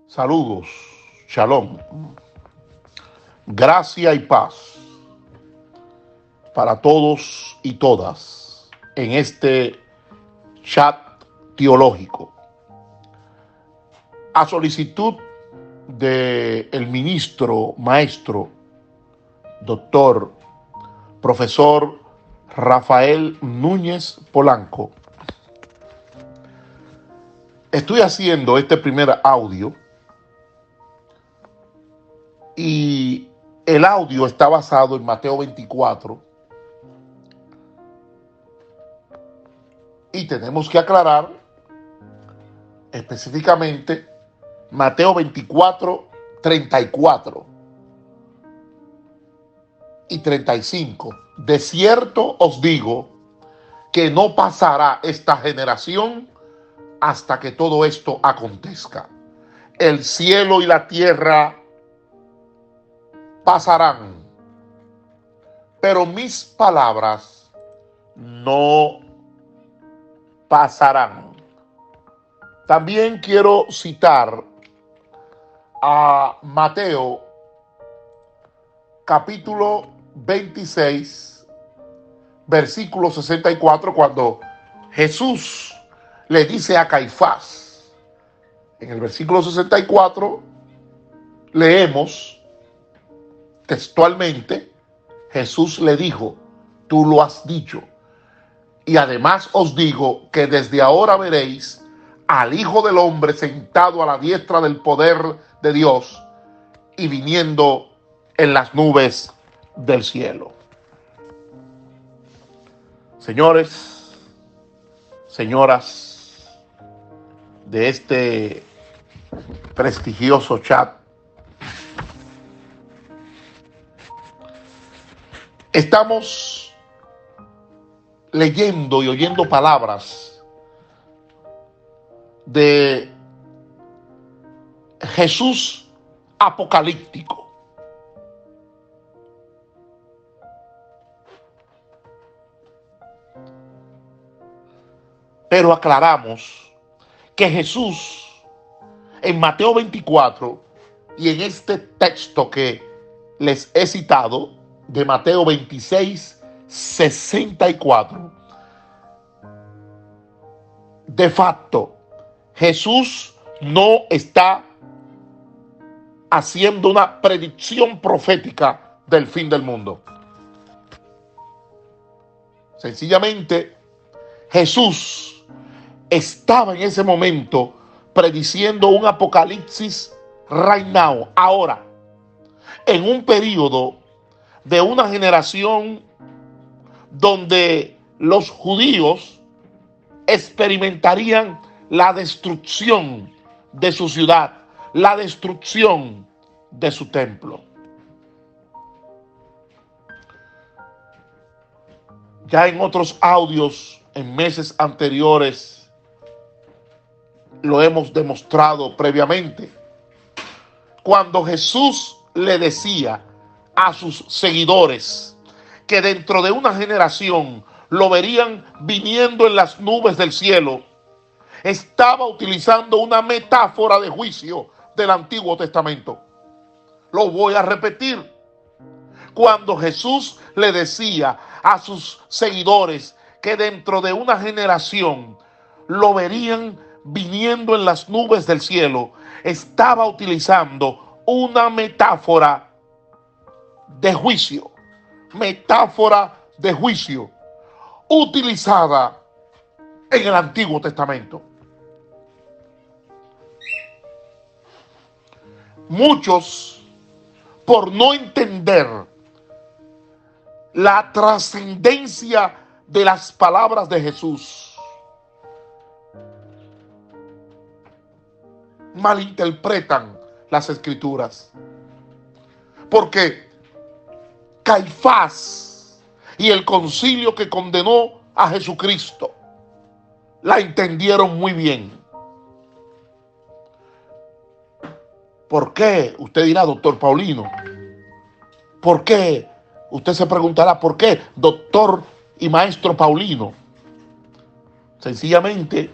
Saludos, shalom, gracia y paz para todos y todas en este chat teológico. A solicitud del ministro, maestro, doctor, profesor Rafael Núñez Polanco, estoy haciendo este primer audio. Y el audio está basado en Mateo 24. Y tenemos que aclarar específicamente Mateo 24, 34 y 35. De cierto os digo que no pasará esta generación hasta que todo esto acontezca. El cielo y la tierra pasarán, pero mis palabras no pasarán. También quiero citar a Mateo capítulo 26, versículo 64, cuando Jesús le dice a Caifás, en el versículo 64, leemos textualmente, Jesús le dijo: tú lo has dicho, y además os digo que desde ahora veréis al Hijo del Hombre sentado a la diestra del poder de Dios y viniendo en las nubes del cielo. Señores, señoras de este prestigioso chat, estamos leyendo y oyendo palabras de Jesús apocalíptico. Pero aclaramos que Jesús en Mateo 24 y en este texto que les he citado, de Mateo 26, 64. De facto, Jesús no está haciendo una predicción profética del fin del mundo. Sencillamente, Jesús estaba en ese momento prediciendo un apocalipsis right now, ahora, en un periodo de una generación donde los judíos experimentarían la destrucción de su ciudad, la destrucción de su templo. Ya en otros audios, en meses anteriores, lo hemos demostrado previamente. Cuando Jesús le decía a sus seguidores que dentro de una generación lo verían viniendo en las nubes del cielo, estaba utilizando una metáfora de juicio del Antiguo Testamento. Lo voy a repetir. Cuando Jesús le decía a sus seguidores que dentro de una generación lo verían viniendo en las nubes del cielo, estaba utilizando una metáfora de juicio, utilizada en el Antiguo Testamento. Muchos, por no entender la trascendencia de las palabras de Jesús, malinterpretan las Escrituras. Porque Caifás y el concilio que condenó a Jesucristo la entendieron muy bien. ¿Por qué? Usted dirá, doctor Paulino. ¿Por qué? Usted se preguntará, ¿por qué, doctor y maestro Paulino? Sencillamente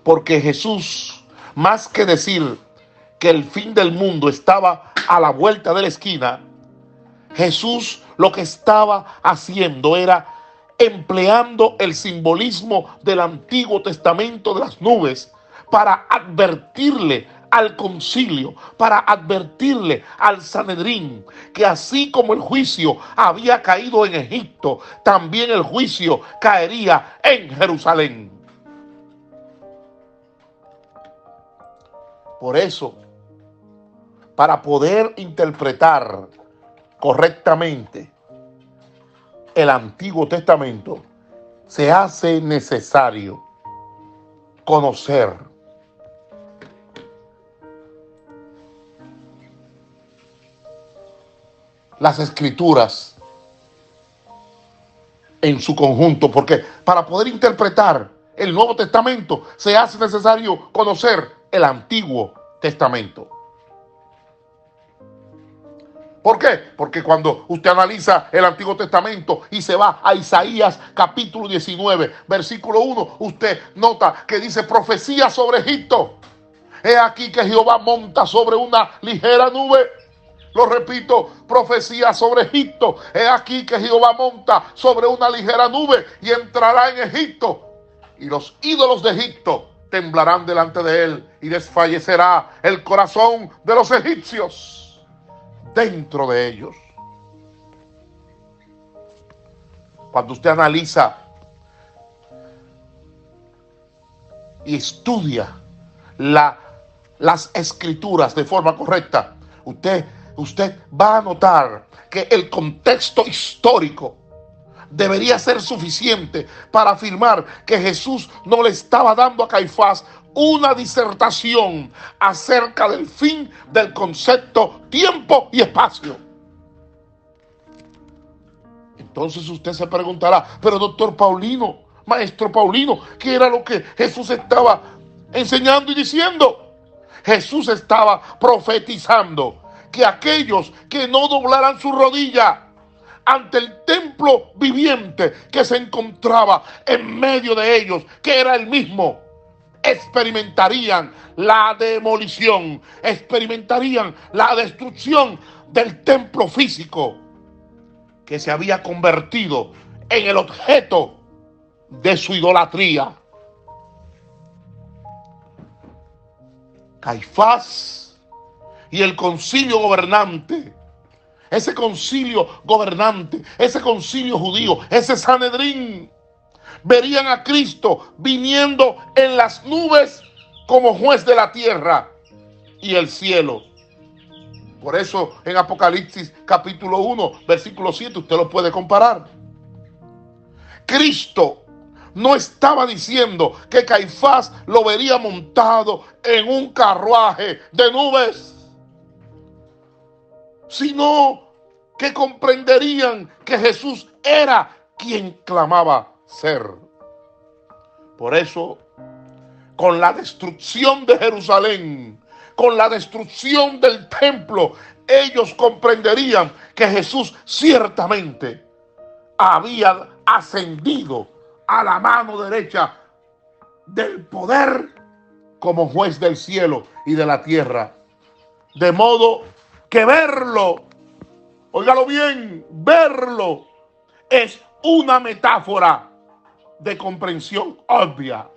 porque Jesús, más que decir que el fin del mundo estaba a la vuelta de la esquina, Jesús lo que estaba haciendo era empleando el simbolismo del Antiguo Testamento de las nubes para advertirle al concilio, para advertirle al Sanedrín que así como el juicio había caído en Egipto, también el juicio caería en Jerusalén. Por eso, para poder interpretar correctamente el Antiguo Testamento, se hace necesario conocer las Escrituras en su conjunto, porque para poder interpretar el Nuevo Testamento se hace necesario conocer el Antiguo Testamento. ¿Por qué? Porque cuando usted analiza el Antiguo Testamento y se va a Isaías capítulo 19, versículo 1, usted nota que dice profecía sobre Egipto. He aquí que Jehová monta sobre una ligera nube. Lo repito, profecía sobre Egipto. He aquí que Jehová monta sobre una ligera nube y entrará en Egipto. Y los ídolos de Egipto temblarán delante de él y desfallecerá el corazón de los egipcios dentro de ellos. Cuando usted analiza y estudia las Escrituras de forma correcta, usted va a notar que el contexto histórico debería ser suficiente para afirmar que Jesús no le estaba dando a Caifás una disertación acerca del fin del concepto tiempo y espacio. Entonces usted se preguntará, pero doctor Paulino, maestro Paulino, ¿qué era lo que Jesús estaba enseñando y diciendo? Jesús estaba profetizando que aquellos que no doblaran su rodilla ante el templo viviente que se encontraba en medio de ellos, que era el mismo, experimentarían la demolición, experimentarían la destrucción del templo físico que se había convertido en el objeto de su idolatría. Caifás y el concilio gobernante, ese concilio gobernante, ese concilio judío, ese Sanedrín, verían a Cristo viniendo en las nubes como juez de la tierra y el cielo. Por eso en Apocalipsis capítulo 1, versículo 7, usted lo puede comparar. Cristo no estaba diciendo que Caifás lo vería montado en un carruaje de nubes, sino que comprenderían que Jesús era quien clamaba ser. Por eso, con la destrucción de Jerusalén, con la destrucción del templo, ellos comprenderían que Jesús ciertamente había ascendido a la mano derecha del poder como juez del cielo y de la tierra. De modo que verlo, óigalo bien, verlo es una metáfora de comprensión obvia.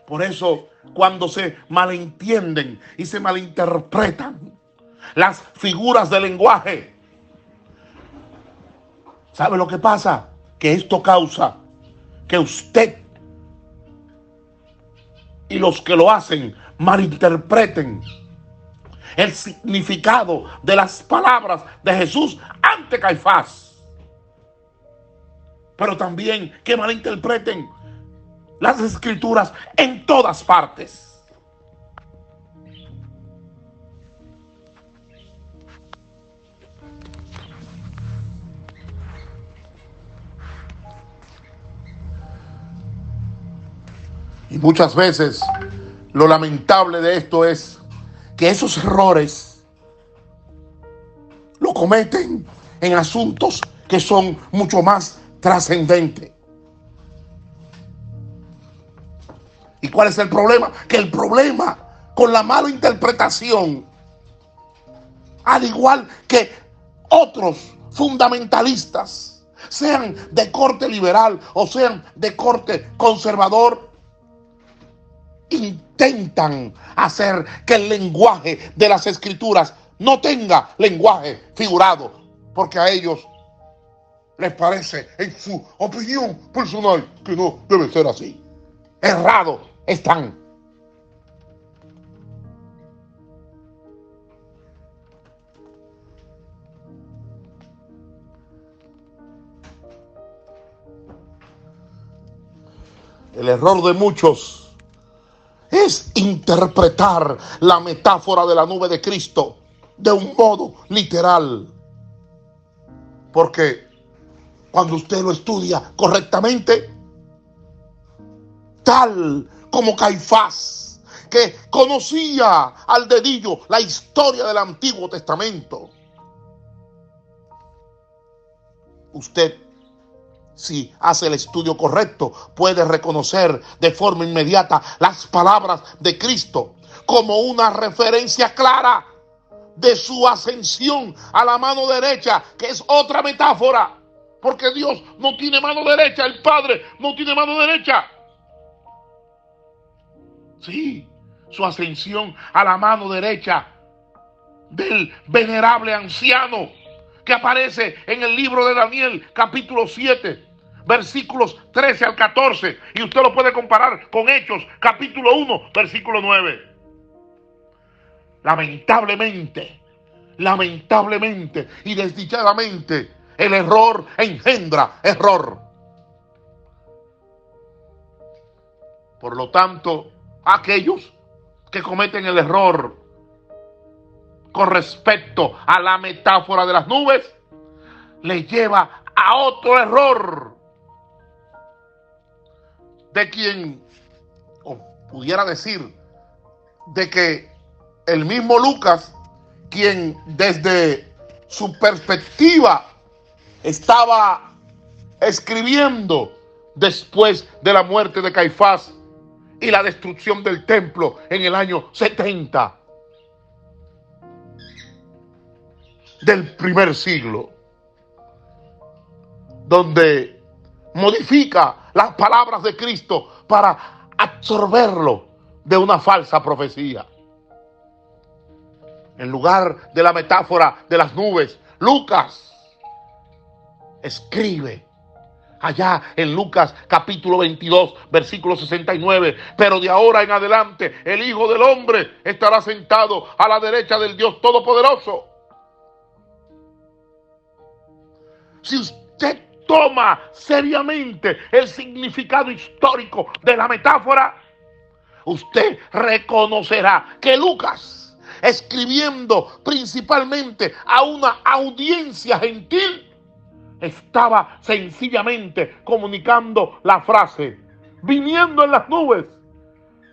Por eso, cuando se malentienden y se malinterpretan las figuras del lenguaje, ¿sabe lo que pasa? Que esto causa que usted y los que lo hacen malinterpreten el significado de las palabras de Jesús ante Caifás. Pero también que malinterpreten las Escrituras en todas partes. Y muchas veces lo lamentable de esto es que esos errores lo cometen en asuntos que son mucho más trascendentes. ¿Y cuál es el problema? Que el problema con la mala interpretación, al igual que otros fundamentalistas, sean de corte liberal o sean de corte conservador, intentan hacer que el lenguaje de las escrituras no tenga lenguaje figurado, porque a ellos les parece, en su opinión personal, que no debe ser así. Errados están. El error de muchos es interpretar la metáfora de la nube de Cristo de un modo literal. Porque cuando usted lo estudia correctamente, tal como Caifás, que conocía al dedillo la historia del Antiguo Testamento, usted, si hace el estudio correcto, puede reconocer de forma inmediata las palabras de Cristo como una referencia clara de su ascensión a la mano derecha, que es otra metáfora, porque Dios no tiene mano derecha, el Padre no tiene mano derecha. Sí, su ascensión a la mano derecha del venerable anciano que aparece en el libro de Daniel, capítulo 7, versículos 13 al 14, y usted lo puede comparar con Hechos, capítulo 1, versículo 9. Lamentablemente y desdichadamente, el error engendra error. Por lo tanto, aquellos que cometen el error con respecto a la metáfora de las nubes, les lleva a otro error de quien, o pudiera decir, de que el mismo Lucas, quien desde su perspectiva estaba escribiendo después de la muerte de Caifás y la destrucción del templo en el año 70 del primer siglo, donde modifica las palabras de Cristo para absorberlo de una falsa profecía. En lugar de la metáfora de las nubes, Lucas escribe allá en Lucas capítulo 22, versículo 69, pero de ahora en adelante el Hijo del Hombre estará sentado a la derecha del Dios Todopoderoso. Si usted toma seriamente el significado histórico de la metáfora, usted reconocerá que Lucas, escribiendo principalmente a una audiencia gentil, estaba sencillamente comunicando la frase viniendo en las nubes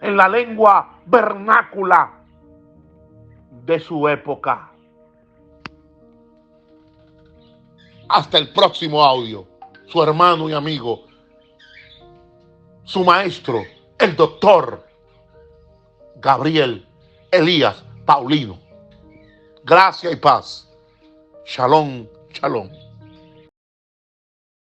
en la lengua vernácula de su época. Hasta el próximo audio. Su hermano y amigo, su maestro, el doctor Gabriel Elías Paulino. Gracia y paz. Shalom, shalom.